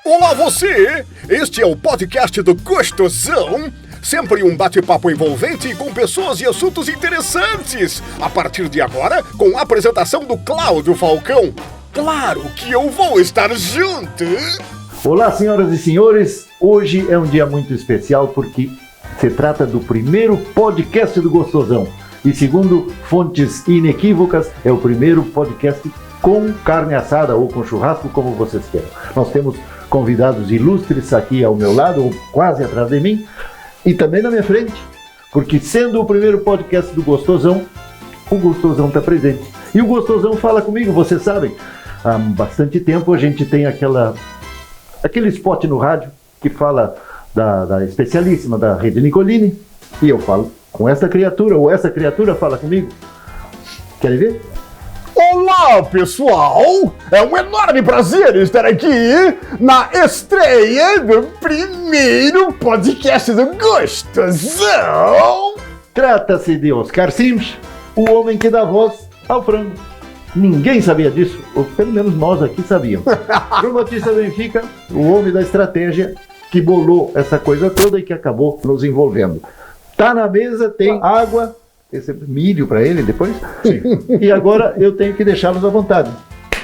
Olá você! Este é o podcast do Gostosão. Sempre um bate-papo envolvente com pessoas e assuntos interessantes. A partir de agora, com a apresentação do Cláudio Falcão. Claro que eu vou estar junto! Olá, senhoras e senhores. Hoje é um dia muito especial porque se trata do primeiro podcast do Gostosão. E segundo fontes inequívocas, é o primeiro podcast com carne assada ou com churrasco, como vocês queiram. Nós temos convidados ilustres aqui ao meu lado, ou quase atrás de mim, e também na minha frente, porque sendo o primeiro podcast do Gostosão, o Gostosão está presente. E o Gostosão fala comigo, vocês sabem, há bastante tempo a gente tem aquele spot no rádio que fala da especialíssima da Rede Nicolini, e eu falo com essa criatura, ou essa criatura fala comigo. Querem ver? Olá, pessoal! É um enorme prazer estar aqui na estreia do primeiro podcast do Gostosão! Trata-se de Oscar Sims, o homem que dá voz ao frango. Ninguém sabia disso, ou pelo menos nós aqui sabíamos. João Batista Benfica, o homem da estratégia que bolou essa coisa toda e que acabou nos envolvendo. Tá na mesa, tem água, milho para ele depois. Sim. E agora eu tenho que deixá-los à vontade.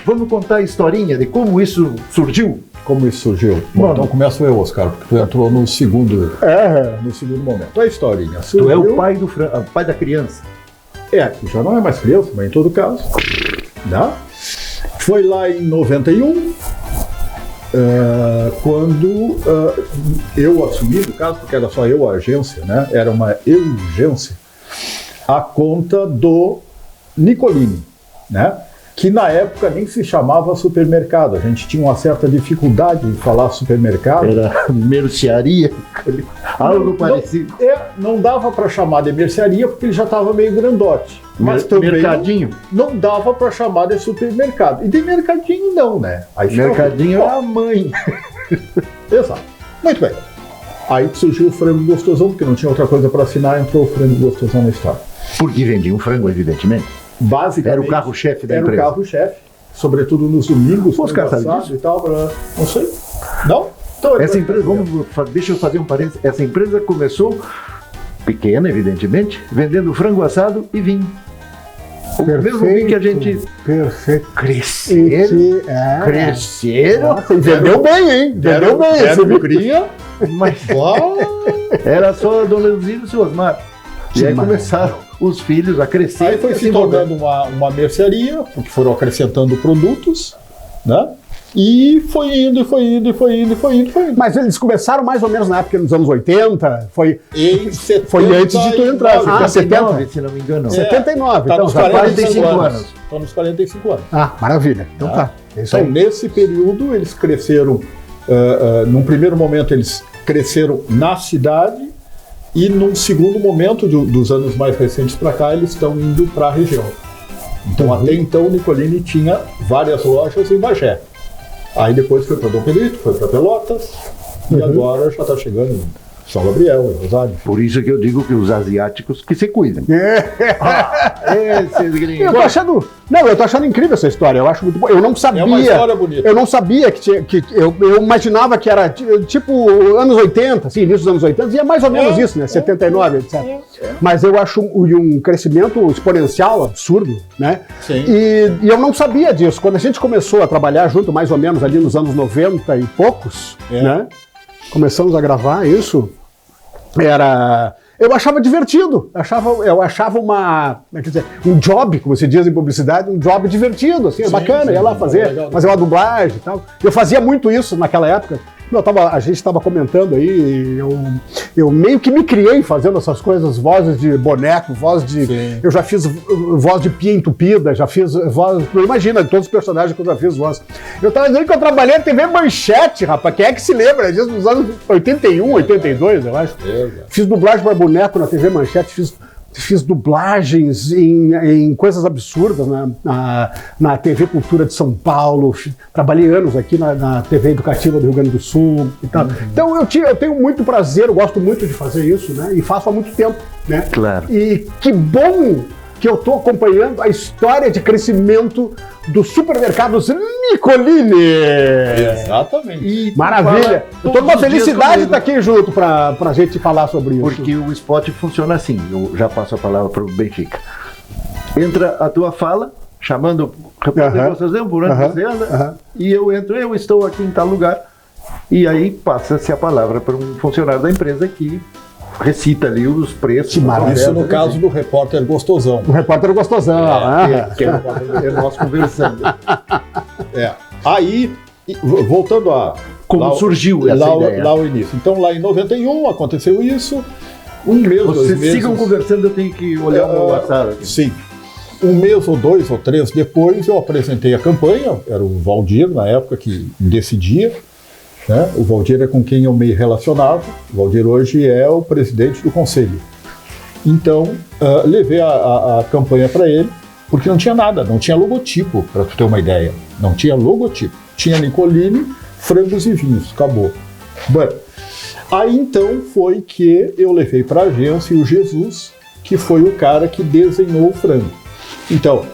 Vamos contar a historinha de como isso surgiu? Como isso surgiu? Bom, então começo eu, Oscar, porque tu entrou no segundo momento. A historinha surgiu... Tu é o pai pai da criança. Já não é mais criança, mas em todo caso. Né? Foi lá em 91, quando eu assumi, no caso, porque era só eu a agência, né? Era uma urgência, a conta do Nicolini, né? Que na época nem se chamava supermercado. A gente tinha uma certa dificuldade em falar supermercado. Era mercearia, algo parecido. Não dava para chamar de mercearia porque ele já estava meio grandote. Mas também mercadinho. Não dava para chamar de supermercado. E de mercadinho não, né? Aí mercadinho era a mãe. Exato. Muito bem. Aí surgiu o frango gostosão, porque não tinha outra coisa para assinar, entrou o frango gostosão na história. Porque vendia um frango, evidentemente. Basicamente, era o carro-chefe da empresa. Era o carro-chefe, sobretudo nos domingos, Oscar, sabe disso? E tal, não sei. Não? Então, essa empresa, deixa eu fazer um parênteses. Essa empresa começou pequena, evidentemente, vendendo frango assado e vinho. O mesmo vinho que a gente... Perfeito. Cresceram. Cresceram. Nossa, vendeu bem, hein? Vendeu bem. Esse bicrinha. Mas era só a Dona Luzia e o seu Osmar. E aí começaram os filhos a crescer. Aí foi se tornando uma mercearia, porque foram acrescentando produtos, né? E foi indo. Mas eles começaram mais ou menos na época dos anos 80? Foi antes de tu entrar. 79, se não me engano. 79, então já 45 anos. Estão nos 45 anos. Ah, maravilha. Então tá. Então, nesse período, eles cresceram, num primeiro momento, eles cresceram na cidade, e num segundo momento, dos anos mais recentes para cá, eles estão indo para a região. Então, até então, o Nicolini tinha várias lojas em Bagé. Aí depois foi para Dom Pedrito, foi para Pelotas, e agora já está chegando em São Gabriel, em Rosário. Por isso que eu digo que os asiáticos que se cuidem. Esses gringos. Eu tô achando incrível essa história. Eu acho muito bom. Eu não sabia. É uma história bonita. Eu não sabia eu imaginava que era tipo anos 80, assim, início dos anos 80, e é mais ou menos isso, né? 79, etc. Mas eu acho um crescimento exponencial absurdo, né? Sim. E eu não sabia disso. Quando a gente começou a trabalhar junto, mais ou menos ali nos anos 90 e poucos, né? Começamos a gravar isso. Eu achava divertido, eu achava um job, como se diz em publicidade, um job divertido, assim, bacana, ia lá fazer uma dublagem e tal. Eu fazia muito isso naquela época. A gente estava comentando aí, eu meio que me criei fazendo essas coisas, vozes de boneco, eu já fiz voz de pia entupida, já fiz voz, não imagina, de todos os personagens que eu já fiz voz. Eu tava dizendo que eu trabalhei na TV Manchete, rapaz, quem é que se lembra disso, nos anos 81, 82, eu acho. Fiz dublagem para boneco na TV Manchete, fiz dublagens em coisas absurdas, né? Na TV Cultura de São Paulo, trabalhei anos aqui na TV Educativa do Rio Grande do Sul e tal. Então eu tenho muito prazer, eu gosto muito de fazer isso, né? E faço há muito tempo, né? Claro. E que bom que eu estou acompanhando a história de crescimento dos supermercados Nicolini. Exatamente. E Maravilha. Eu tô todos com uma os dias felicidade de comigo. estar aqui junto pra gente falar sobre isso. Porque o spot funciona assim, eu já passo a palavra para o Benfica. Entra a tua fala, chamando o repórter Aham. Gostosão, por onde Aham. você anda, Aham. e eu estou aqui em tal lugar, e aí passa-se a palavra para um funcionário da empresa que recita ali os preços. Que maravilha. Isso no ofertas, caso do repórter gostosão. O repórter gostosão. que é nós conversando. Aí, voltando a... Como lá, surgiu essa ideia? Lá o início. Então, lá em 91 aconteceu isso. Um mês, Vocês 2 meses... sigam conversando, eu tenho que olhar o meu WhatsApp aqui. Sim. Um mês ou 2 ou 3 depois, eu apresentei a campanha. Era o Valdir, na época, que decidia. Né? O Valdir é com quem eu me relacionava. O Valdir hoje é o presidente do conselho. Então, levei a campanha para ele, porque não tinha nada, não tinha logotipo, para tu ter uma ideia. Não tinha logotipo. Tinha Nicolini, frangos e vinhos, acabou. Bom, aí então foi que eu levei para a agência o Jesus, que foi o cara que desenhou o frango. Então,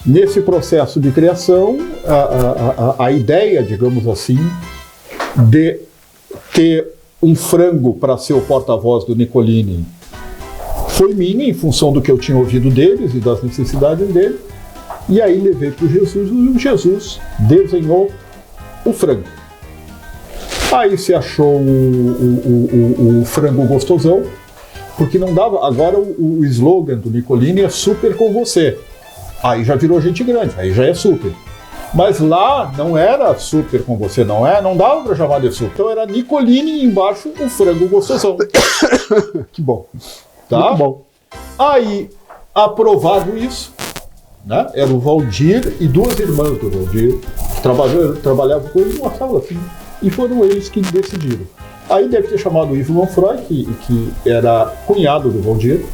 nesse processo de criação, a ideia, digamos assim, de ter um frango para ser o porta-voz do Nicolini foi minha, em função do que eu tinha ouvido deles e das necessidades dele. E aí levei para o Jesus, e o Jesus desenhou o frango. Aí se achou o frango gostosão, porque não dava. Agora o slogan do Nicolini é super com você. Aí já virou gente grande, aí já é super. Mas lá não era super com você, não dava para chamar de super. Então era Nicolini e embaixo o frango gostosão. Que bom. Tá? Muito bom. Aí, aprovado isso, né? Era o Valdir e 2 irmãs do Valdir que trabalhavam com ele numa sala assim. E foram eles que decidiram. Aí deve ter chamado o Yves Lanfroy, que era cunhado do Valdir,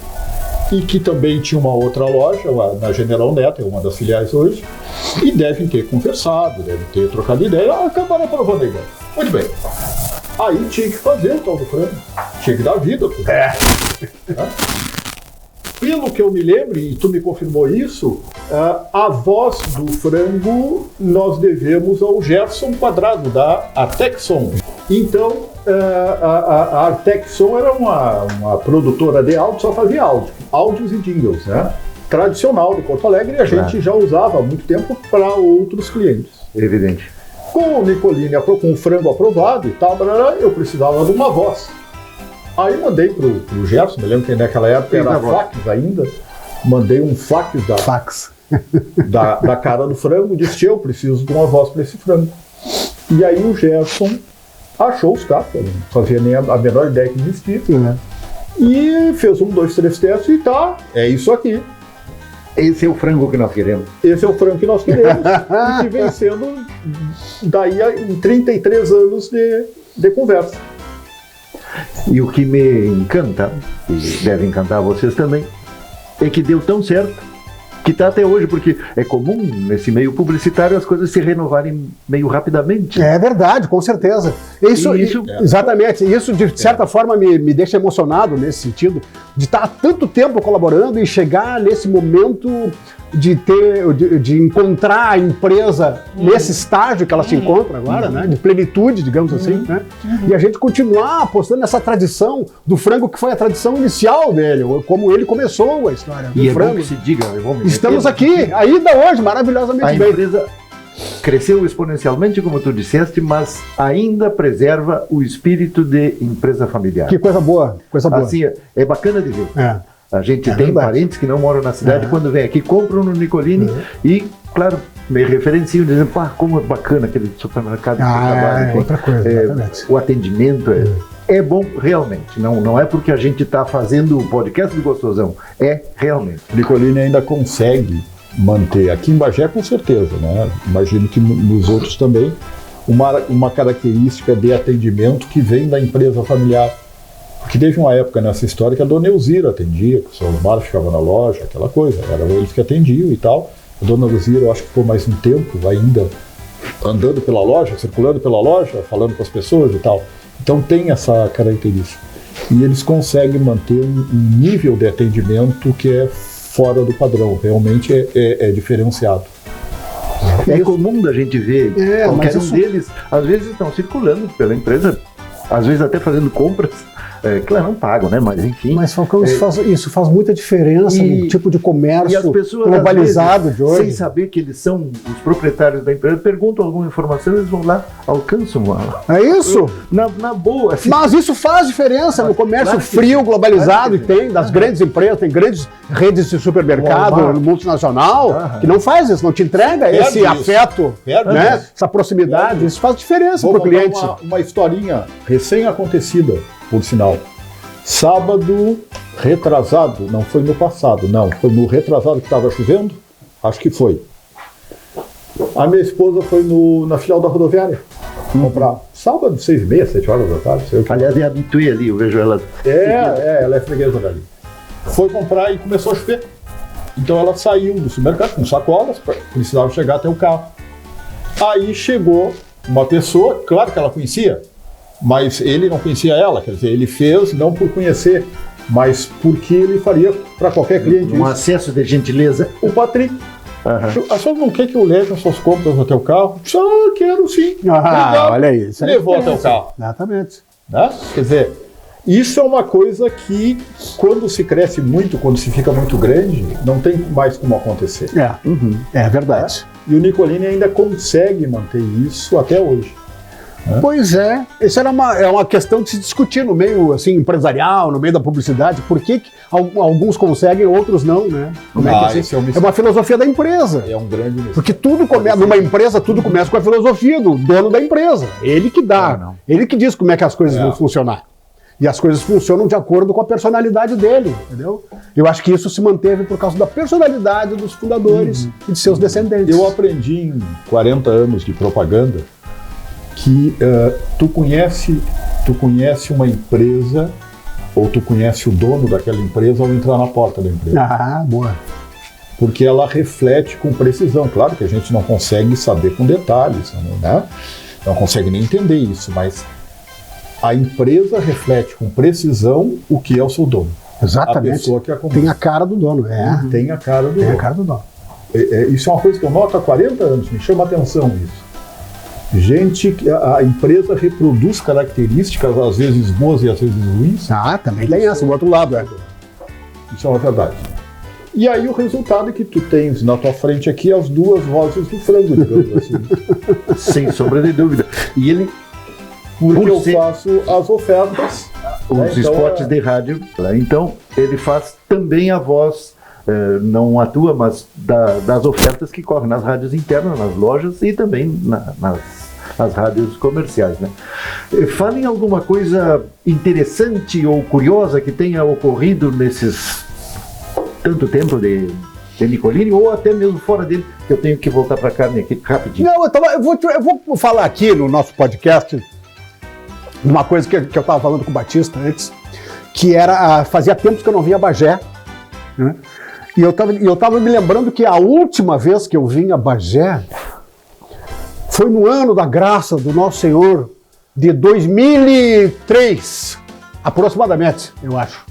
e que também tinha uma outra loja lá na General Neto, é uma das filiais hoje, e devem ter conversado, devem ter trocado ideia, acabaram aprovando a ideia. Muito bem. Aí tinha que fazer o tal do frango, tinha que dar vida pro frango. Pelo que eu me lembro, e tu me confirmou isso, a voz do frango nós devemos ao Gerson Quadrado, da Artexon. Então, a Artexon era uma produtora de áudio, só fazia áudios e jingles, né? Tradicional de Porto Alegre, e a gente já usava há muito tempo para outros clientes. Evidente. Com o Nicolini, com o frango aprovado e tal, eu precisava de uma voz. Aí mandei pro Gerson, me lembro que naquela época era fax ainda, mandei um fax da cara do frango, disse: eu preciso de uma voz para esse frango. E aí o Gerson achou os caras, não fazia nem a menor ideia que existia, né? E fez 1, 2, 3 testes e tá, é isso aqui. Esse é o frango que nós queremos. Esse é o frango que nós queremos, e que vem sendo daí em 33 anos de conversa. E o que me encanta, e deve encantar vocês também, é que deu tão certo que está até hoje, porque é comum nesse meio publicitário as coisas se renovarem meio rapidamente. É verdade, com certeza. Exatamente. Isso, de certa forma, me deixa emocionado nesse sentido, de estar há tanto tempo colaborando e chegar nesse momento de encontrar a empresa nesse estágio que ela se encontra agora, né? De plenitude, digamos assim, né? E a gente continuar apostando nessa tradição do frango, que foi a tradição inicial dele, como ele começou a história do E frango. é bom que se diga, Estamos aqui, ainda hoje, maravilhosamente a bem. empresa cresceu exponencialmente, como tu disseste, mas ainda preserva o espírito de empresa familiar. Que coisa boa, coisa boa. Assim, é bacana de ver. É. A gente tem verdade. parentes que não moram na cidade, quando vem aqui, compram no Nicolini e, claro, me referenciam, dizendo, pá, como é bacana aquele supermercado que você trabalha. É outra coisa, exatamente. O atendimento é bom realmente. Não é porque a gente está fazendo o podcast do Gostosão, é realmente. Nicolini ainda consegue manter, aqui em Bagé com certeza, né? Imagino que nos outros também, uma característica de atendimento que vem da empresa familiar. Porque teve uma época nessa história que a dona Elzira atendia, que o seu Omar ficava na loja, aquela coisa, eram eles que atendiam e tal. A dona Elzira, eu acho que ficou mais um tempo ainda andando pela loja, circulando pela loja, falando com as pessoas e tal. Então tem essa característica. E eles conseguem manter um nível de atendimento que é fora do padrão, realmente é diferenciado. É comum da gente ver qualquer um deles, às vezes estão circulando pela empresa, às vezes até fazendo compras, claro, não pagam, né? Mas enfim. Mas Falcão, isso faz muita diferença no tipo de comércio e as pessoas, globalizado vezes, de hoje. sem saber que eles são os proprietários da empresa, perguntam alguma informação, eles vão lá, alcançam É isso? Na boa. Assim. Mas isso faz diferença no comércio frio, globalizado, tem das grandes empresas, tem grandes redes de supermercado multinacional, que não faz isso, não te entrega esse isso. afeto, né? Essa proximidade, isso faz diferença para o cliente. Uma historinha recém-acontecida, por sinal. Sábado retrasado, não foi no passado, não, foi no retrasado que estava chovendo, acho que foi. A minha esposa foi na filial da rodoviária comprar. Sábado, 6h30, 7 horas da tarde. Sei o que. Aliás, é habituê ali, eu vejo ela. Ela é freguesa dali. Foi comprar e começou a chover. Então ela saiu do supermercado com sacolas, precisava chegar até o carro. Aí chegou uma pessoa, claro que ela conhecia, mas ele não conhecia ela, quer dizer, ele fez não por conhecer, mas porque ele faria para qualquer cliente. Um acesso de gentileza. O Patrick. A senhora não quer que eu leve as suas compras até o carro? Quero sim. Olha aí. Levou até o carro. Exatamente. Né? Quer dizer, isso é uma coisa que, quando se cresce muito, quando se fica muito grande, não tem mais como acontecer. É verdade. E o Nicolini ainda consegue manter isso até hoje. Pois é, isso é uma questão de se discutir no meio assim, empresarial, no meio da publicidade, por que alguns conseguem, outros não, né? É uma filosofia da empresa. É um grande mistério. Porque tudo começa, numa empresa, tudo começa com a filosofia do dono da empresa. Ele que dá, ele que diz como é que as coisas vão funcionar. E as coisas funcionam de acordo com a personalidade dele, entendeu? Eu acho que isso se manteve por causa da personalidade dos fundadores e de seus descendentes. Eu aprendi em 40 anos de propaganda que tu conhece uma empresa ou tu conhece o dono daquela empresa ao entrar na porta da empresa. Boa. Porque ela reflete com precisão. Claro que a gente não consegue saber com detalhes, né? Não consegue nem entender isso, mas a empresa reflete com precisão o que é o seu dono. Exatamente. A pessoa que acompanha. Tem a cara do dono. Tem a cara do dono. Tem a cara do dono. Isso é uma coisa que eu noto há 40 anos, me chama a atenção isso. Gente, a empresa reproduz características, às vezes boas e às vezes ruins. Também tem essa, do outro lado. Isso é uma verdade. E aí o resultado é que tu tens na tua frente aqui as duas vozes do frango, digamos assim. Sem sombra de dúvida. E ele... Porque eu faço as ofertas. Os spots de rádio. Então, ele faz também a voz, não atua, mas das ofertas que correm nas rádios internas, nas lojas e também nas rádios comerciais, né? Falem alguma coisa interessante ou curiosa que tenha ocorrido nesses tanto tempo de Nicolini, ou até mesmo fora dele, que eu tenho que voltar para a carne aqui rapidinho. Não, eu vou falar aqui no nosso podcast uma coisa que eu estava falando com o Batista antes, que era, fazia tempos que eu não via Bagé, né? E eu tava me lembrando que a última vez que eu vim a Bagé foi no ano da graça do Nosso Senhor, de 2003, aproximadamente, eu acho.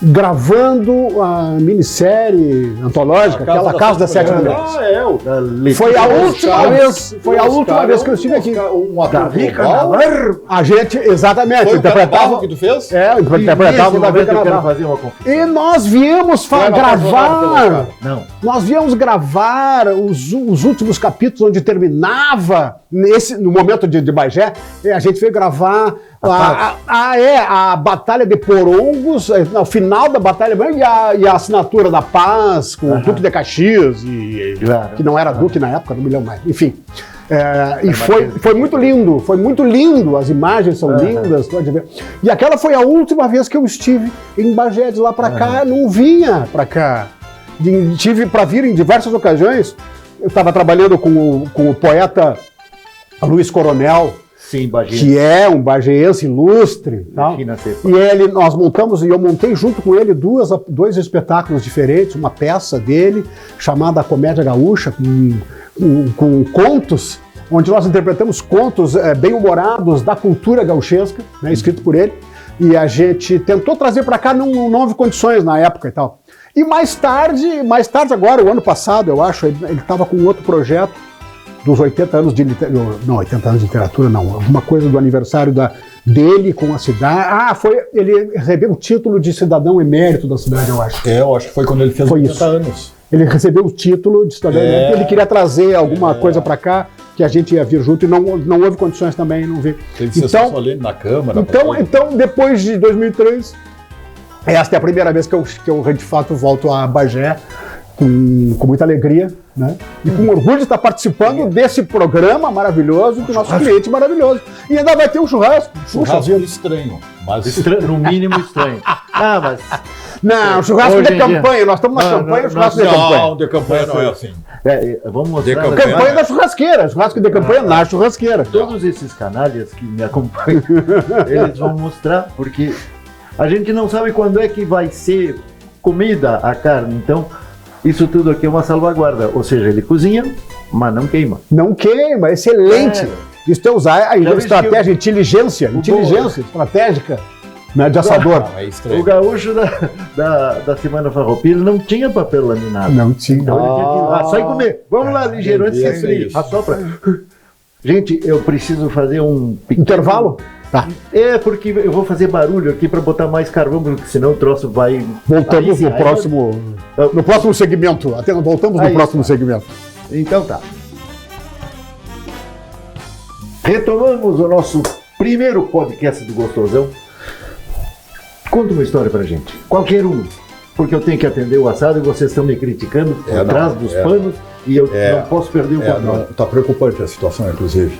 Gravando a minissérie antológica, aquela Casa das Sete Mulheres. Foi a última vez que eu estive aqui. Davi Canavar. A gente, exatamente, Foi interpretava o que tu fez? interpretava o Davi Canavar. E nós viemos gravar. Não. Nós viemos gravar os últimos capítulos onde terminava no momento de Bagé. A gente veio gravar a Batalha de Porongos, no final da Batalha, e a assinatura da paz com o Duque de Caxias, que não era Duque na época, não me lembro mais. Enfim. E foi muito lindo, as imagens são lindas, pode ver. E aquela foi a última vez que eu estive em Bagé. De lá para cá, não vinha para cá. Tive para vir em diversas ocasiões. Eu estava trabalhando com o poeta Luiz Coronel, Sim, que é um bagéense ilustre. Nós montamos, e eu montei junto com ele dois espetáculos diferentes, uma peça dele chamada Comédia Gaúcha, com contos, onde nós interpretamos contos bem-humorados da cultura gauchesca, né, escrito por ele, e a gente tentou trazer para cá, não houve condições na época e tal. E mais tarde agora, o ano passado, eu acho, ele estava com outro projeto dos 80 anos de literatura, não, 80 anos de literatura não, alguma coisa do aniversário dele com a cidade. Ele recebeu o título de cidadão emérito da cidade, eu acho. Eu acho que foi quando ele fez 80 anos. Ele recebeu o título de cidadão emérito, ele queria trazer alguma coisa para cá, que a gente ia vir junto, e não houve condições também, não vi. Teve sessão solene na Câmara. Então, depois de 2003, esta é a primeira vez que eu de fato volto a Bagé, com muita alegria, né? E com orgulho de estar participando desse programa maravilhoso, do nosso cliente maravilhoso. E ainda vai ter um churrasco. Churrasco estranho. Mas... No mínimo estranho. Mas... Não, churrasco de campanha. Nós estamos na campanha, churrasco de campanha. Não, de campanha não é assim. Vamos mostrar. Campanha da churrasqueira. Churrasco de campanha na churrasqueira. Todos esses canalhas que me acompanham, eles vão mostrar, porque a gente não sabe quando é que vai ser comida a carne. Então, isso tudo aqui é uma salvaguarda. Ou seja, ele cozinha, mas não queima. Não queima, excelente. Isso é usar a estratégia, inteligência estratégica, né, de assador. O gaúcho da Semana Farroupilha não tinha papel laminado. Não tinha. Então ele tinha que sai comer. Vamos lá, ligeiro, antes de frio. Assopra. Gente, eu preciso fazer um pequeno... intervalo? Tá. Porque eu vou fazer barulho aqui para botar mais carvão, porque senão o troço vai... Voltamos no próximo segmento. Voltamos no próximo segmento. Então tá. Retomamos o nosso primeiro podcast do Gostosão. Conta uma história pra gente. Qualquer um. Porque eu tenho que atender o assado e vocês estão me criticando por trás dos panos e eu não posso perder o controle. Está preocupante a situação, inclusive.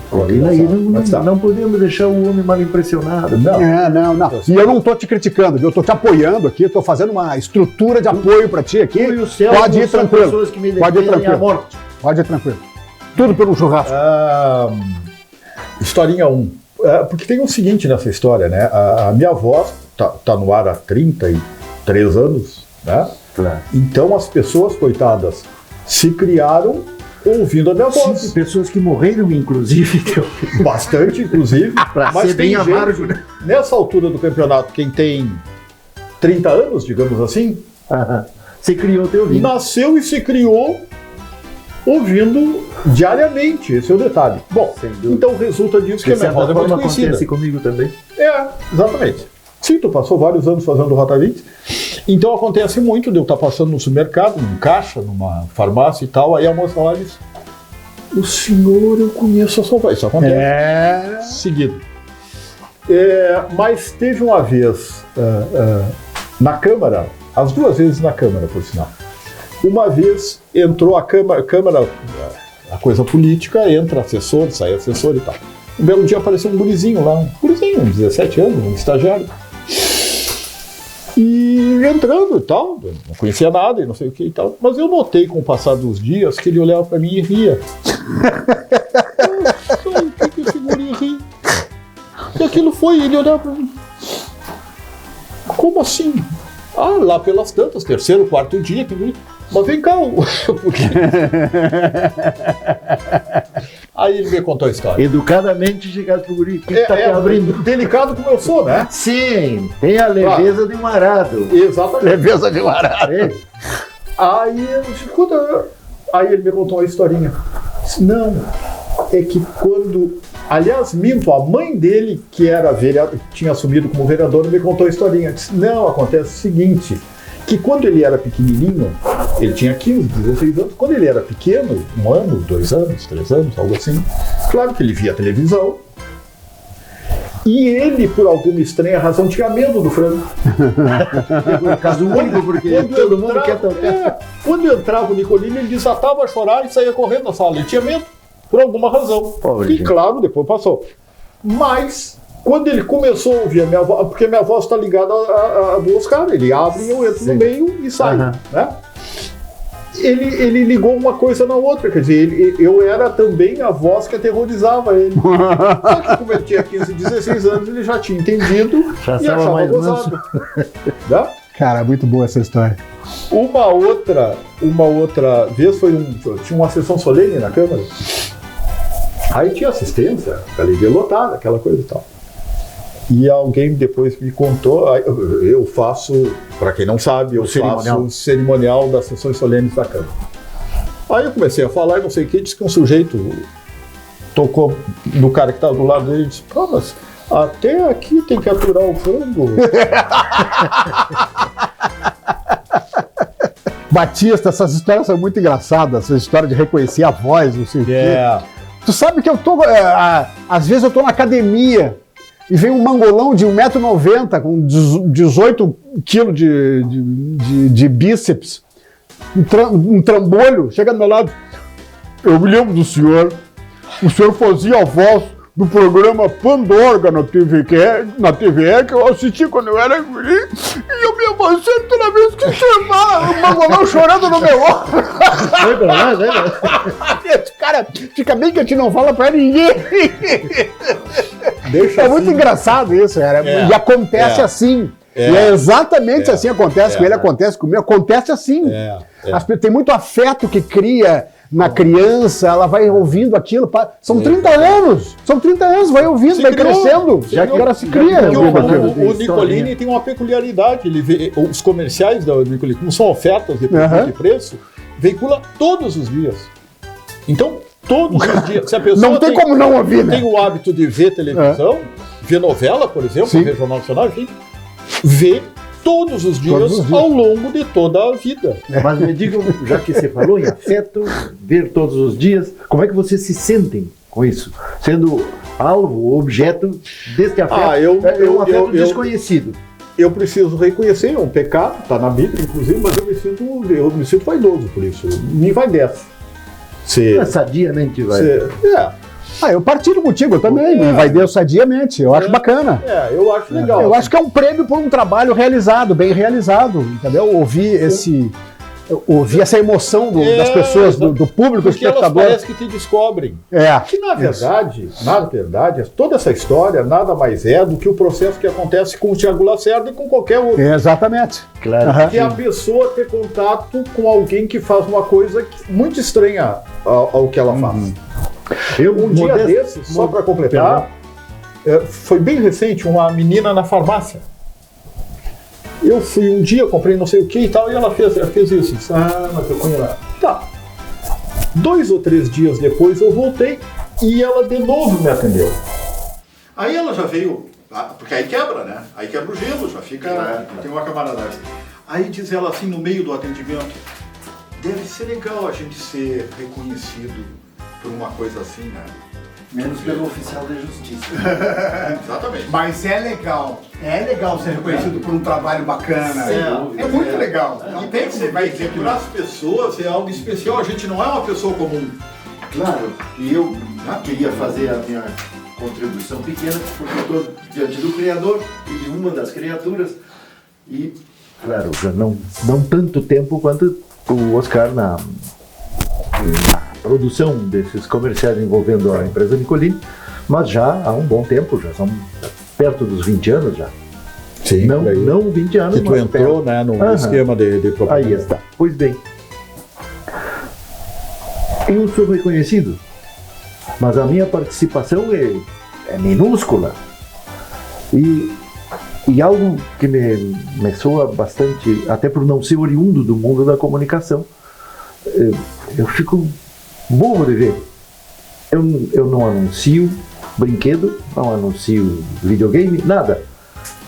Não podemos deixar o homem mal impressionado. Não. E eu não estou te criticando, eu estou te apoiando aqui, estou fazendo uma estrutura de apoio para ti aqui. Pode ir tranquilo. Pode ir tranquilo. Pode ir tranquilo. Tudo pelo churrasco. Historinha 1. Porque tem o seguinte nessa história, né? A minha avó tá no ar há 33 anos, né? Claro. Então as pessoas, coitadas, se criaram ouvindo a minha voz. Sim, pessoas que morreram, inclusive. Bastante, inclusive. Mas ser bem amargo, né? Nessa altura do campeonato, quem tem 30 anos, digamos assim, se criou teu ouvindo. Nasceu e se criou ouvindo diariamente, esse é o detalhe. Bom, então resulta disso que a minha voz é muito conhecida. Acontece comigo também. Exatamente. Sim, tu passou vários anos fazendo Rota 20. Então acontece muito de eu estar passando no supermercado, num caixa, numa farmácia e tal, aí a moça lá diz: o senhor, eu conheço a sua voz. Isso acontece. Seguido. Mas teve uma vez na Câmara, as duas vezes na Câmara, por sinal. Uma vez entrou a Câmara, a coisa política, entra assessor, sai assessor e tal. Um belo dia apareceu um gurizinho lá, uns 17 anos, um estagiário. E entrando e tal, não conhecia nada e não sei o que e tal. Mas eu notei com o passar dos dias que ele olhava para mim e ria. Nossa, o que esse guri ri? E aquilo foi, ele olhava para mim. Como assim? Lá pelas tantas, terceiro, quarto dia, que guri. Mas vem cá, porque... Aí ele me contou a história. Educadamente chegasse pro guri, que tá te abrindo. Delicado como eu sou, né? Sim, tem a leveza de um arado. Exatamente. Leveza de um arado. Aí ele me contou uma historinha. Não, é que quando... Aliás, minto, a mãe dele, que era vereador, tinha assumido como vereador, me contou a historinha. Disse, não, acontece o seguinte... que quando ele era pequenininho, ele tinha 15, 16 anos, quando ele era pequeno, 1 ano, 2 anos, 3 anos, algo assim, claro que ele via televisão, e ele, por alguma estranha razão, tinha medo do frango. Caso único, porque todo mundo quer tocar. Quando entrava o Nicolini, ele desatava a chorar e saía correndo da sala, ele tinha medo, por alguma razão. E claro, depois passou. Mas... quando ele começou a ouvir a minha voz, porque minha voz está ligada a duas caras, ele abre e eu entro no meio e sai, né? Ele ligou uma coisa na outra, quer dizer, eu era também a voz que aterrorizava ele. Só que como ele tinha 15, 16 anos, ele já tinha entendido já e achava mais gozado. Né? Cara, muito boa essa história. Uma outra vez tinha uma sessão solene na Câmara, aí tinha assistência, a livre lotada, aquela coisa e tal. E alguém depois me contou, eu faço, para quem não sabe, eu faço o cerimonial das sessões solenes da Câmara. Aí eu comecei a falar e não sei o que, disse que um sujeito tocou no cara que estava do lado dele e disse, pô, mas até aqui tem que aturar o frango. Batista, essas histórias são muito engraçadas, essa história de reconhecer a voz, não sei o quê. Tu sabe que eu tô, às vezes eu tô na academia e vem um mangolão de 1,90 m com 18 kg de bíceps, um trambolho, chega do meu lado. Eu me lembro do senhor, o senhor fazia a voz do programa Pandorga na TVE, que eu assisti quando eu era guri, e eu me emociono toda vez que chamava o mangolão chorando no meu ombro. Cara, fica bem que a gente não fala pra ninguém. É muito engraçado isso, cara. E acontece assim. E é exatamente assim, acontece com ele, acontece comigo, acontece assim. Tem muito afeto que cria na criança, ela vai ouvindo aquilo, são 30 anos, vai ouvindo, vai crescendo, já agora se cria. O Nicolini tem uma peculiaridade, ele vê, os comerciais do Nicolini, como são ofertas de preço, veicula todos os dias. Então, todos os dias, se a pessoa não tem como não ouvir, né? Tem o hábito de ver televisão, ver novela, por exemplo, ver Jornal Nacional, enfim, vê todos os dias ao longo de toda a vida. Mas me digam, já que você falou em afeto, ver todos os dias, como é que vocês se sentem com isso? Sendo alvo, objeto deste afeto, é um afeto desconhecido. Eu preciso reconhecer, é um pecado, está na Bíblia, inclusive, mas eu me sinto vaidoso por isso, me envaidece. Sadiamente vai. Eu partilho contigo, eu também, me envaideço sadiamente, eu acho bacana. Eu acho legal. Eu acho que é um prêmio por um trabalho realizado, bem realizado, entendeu? Ouvir essa emoção das pessoas, do público, do espectador. Elas parece que te descobrem. Que na verdade, toda essa história nada mais é do que o processo que acontece com o Tiago Lacerda e com qualquer outro. Exatamente. Claro. Que é a pessoa ter contato com alguém que faz uma coisa muito estranha ao que ela faz. Um dia desses, só para completar, foi bem recente, uma menina na farmácia. Eu fui um dia, comprei não sei o que e tal, e ela fez isso. Mas eu conheço lá. Tá. 2 ou 3 dias depois eu voltei e ela de novo me atendeu. Aí ela já veio, porque aí quebra, né? Aí quebra o gelo, já fica, tem uma camaradagem. Aí diz ela assim, no meio do atendimento, deve ser legal a gente ser reconhecido por uma coisa assim, né? Menos pelo oficial da justiça. Exatamente. Mas é legal ser reconhecido por um trabalho bacana. É muito legal. E tem que ser, para as pessoas é algo especial, a gente não é uma pessoa comum. Claro, e eu queria fazer a minha contribuição pequena, porque eu estou diante do Criador e de uma das criaturas, e, claro, já não tanto tempo quanto o Oscar na produção desses comerciais envolvendo a empresa Nicolini, mas já há um bom tempo, já são perto dos 20 anos já. Sim, não 20 anos, que tu entrou, né, no esquema de propaganda. Aí está. Pois bem, eu sou reconhecido, mas a minha participação é minúscula. E algo que me soa bastante, até por não ser oriundo do mundo da comunicação, eu fico burro de ver. Eu não anuncio brinquedo, não anuncio videogame, nada.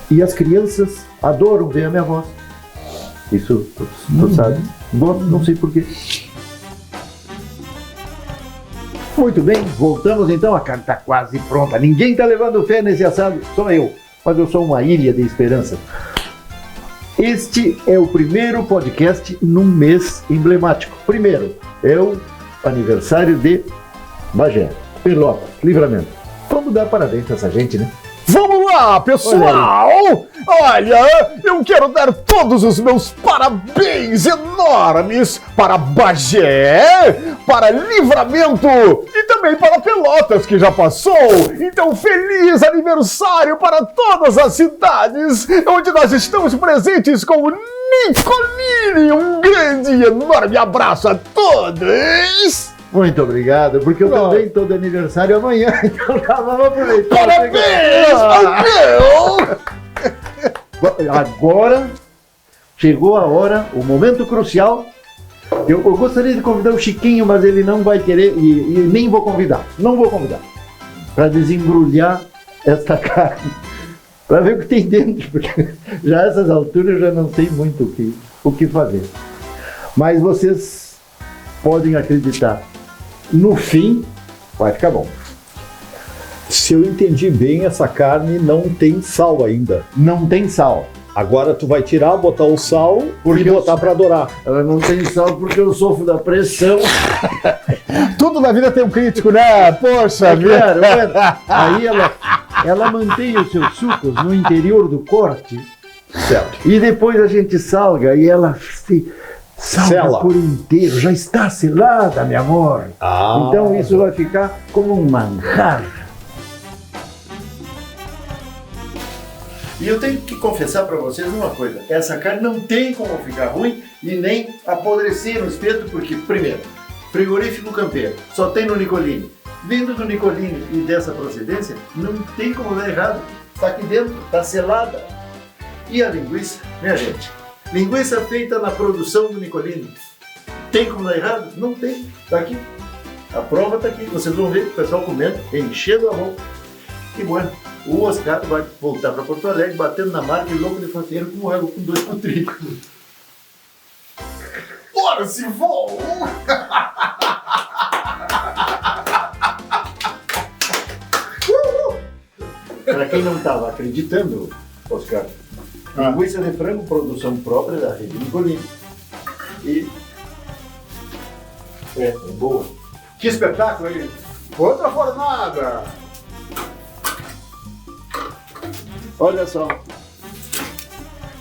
E as crianças adoram ver a minha voz. Isso tu sabe. Não sei porquê. Muito bem, voltamos então. A carne está quase pronta. Ninguém está levando fé nesse assado, só eu. Mas eu sou uma ilha de esperança. Este é o primeiro podcast num mês emblemático. Primeiro, é o aniversário de Bagé, Pelotas, Livramento. Vamos dar parabéns pra essa gente, né? Vamos lá, pessoal! Olha, eu quero dar todos os meus parabéns enormes para Bagé, para Livramento e também para Pelotas, que já passou. Então, feliz aniversário para todas as cidades onde nós estamos presentes com o Nicolini. Um grande e enorme abraço a todos! Muito obrigado, porque eu também estou de aniversário amanhã, então já vamos aproveitar. Parabéns, Agora chegou a hora, o momento crucial. Eu gostaria de convidar o Chiquinho, mas ele não vai querer e nem vou convidar. Não vou convidar. Para desembrulhar esta carne. Para ver o que tem dentro, porque já a essas alturas eu já não sei muito o que fazer. Mas vocês podem acreditar, no fim vai ficar bom. Se eu entendi bem, essa carne não tem sal ainda. Não tem sal. Agora tu vai tirar, botar o sal e botar para dourar. Ela não tem sal porque eu sofro da pressão. Tudo na vida tem um crítico, né? Poxa vida. Claro, aí ela mantém os seus sucos no interior do corte. Certo. E depois a gente salga e ela se salga Sela. por inteiro. Já está selada, meu amor. Então isso vai ficar como um manjar. E eu tenho que confessar para vocês uma coisa. Essa carne não tem como ficar ruim e nem apodrecer no espeto, porque, primeiro, frigorífico campeiro, só tem no Nicolini. Vindo do Nicolini e dessa procedência, não tem como dar errado. Está aqui dentro, está selada. E a linguiça, minha gente? Linguiça feita na produção do Nicolini. Tem como dar errado? Não tem. Está aqui. A prova está aqui. Vocês vão ver o pessoal comendo, enchendo a boca. E bueno, o Oscar vai voltar para Porto Alegre, batendo na marca e louco de faceiro com água com 2 cotrigo. Bora, se vou! Para quem não estava acreditando, Oscar, linguiça de frango, produção própria da rede Nicolini. E é boa. Que espetáculo aí! Outra fornada! Olha só.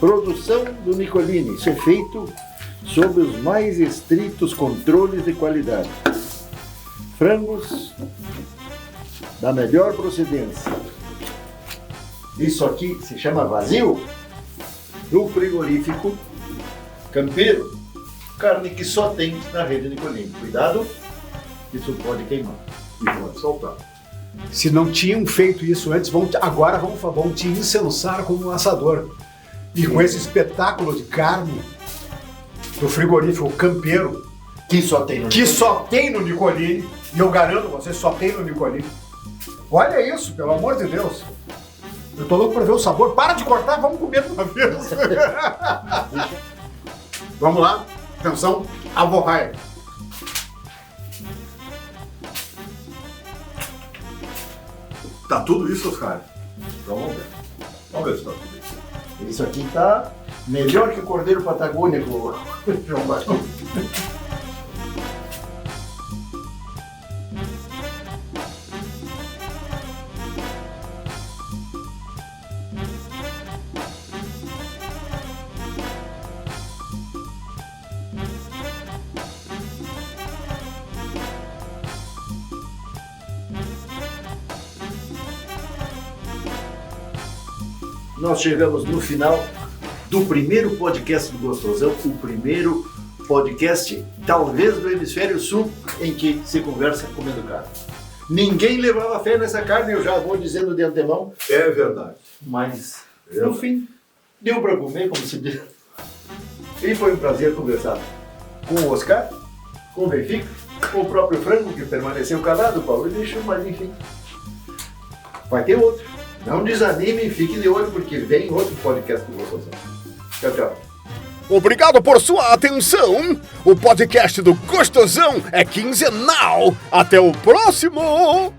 Produção do Nicolini. Isso é feito sob os mais estritos controles de qualidade. Frangos da melhor procedência. Isso aqui se chama vazio. No frigorífico campeiro. Carne que só tem na rede Nicolini. Cuidado, isso pode queimar e pode soltar. Se não tinham feito isso antes, agora vão te incensar como um assador. E com esse espetáculo de carne do frigorífico campeiro, Que só tem no que só tem no Nicolini, e eu garanto você, só tem no Nicolini. Olha isso, pelo amor de Deus. Eu tô louco pra ver o sabor. Para de cortar, vamos comer de uma vez. Vamos lá, atenção, avorrai. Tá tudo isso, Oscar? Então vamos ver. Vamos ver se tá tudo isso. Isso aqui tá melhor que o cordeiro patagônico, João Batista. Nós chegamos no final do primeiro podcast do Gostosão, o primeiro podcast, talvez do Hemisfério Sul, em que se conversa comendo carne. Ninguém levava fé nessa carne, eu já vou dizendo de antemão. É verdade. Mas, no fim, deu para comer, como se diz. E foi um prazer conversar com o Oscar, com o Benfica, com o próprio frango, que permaneceu calado, Paulo, e deixou, mas enfim. Vai ter outro. Não desanime, fique de olho, porque vem outro podcast do Gostosão. Tchau, tchau. Obrigado por sua atenção. O podcast do Gostosão é quinzenal. Até o próximo!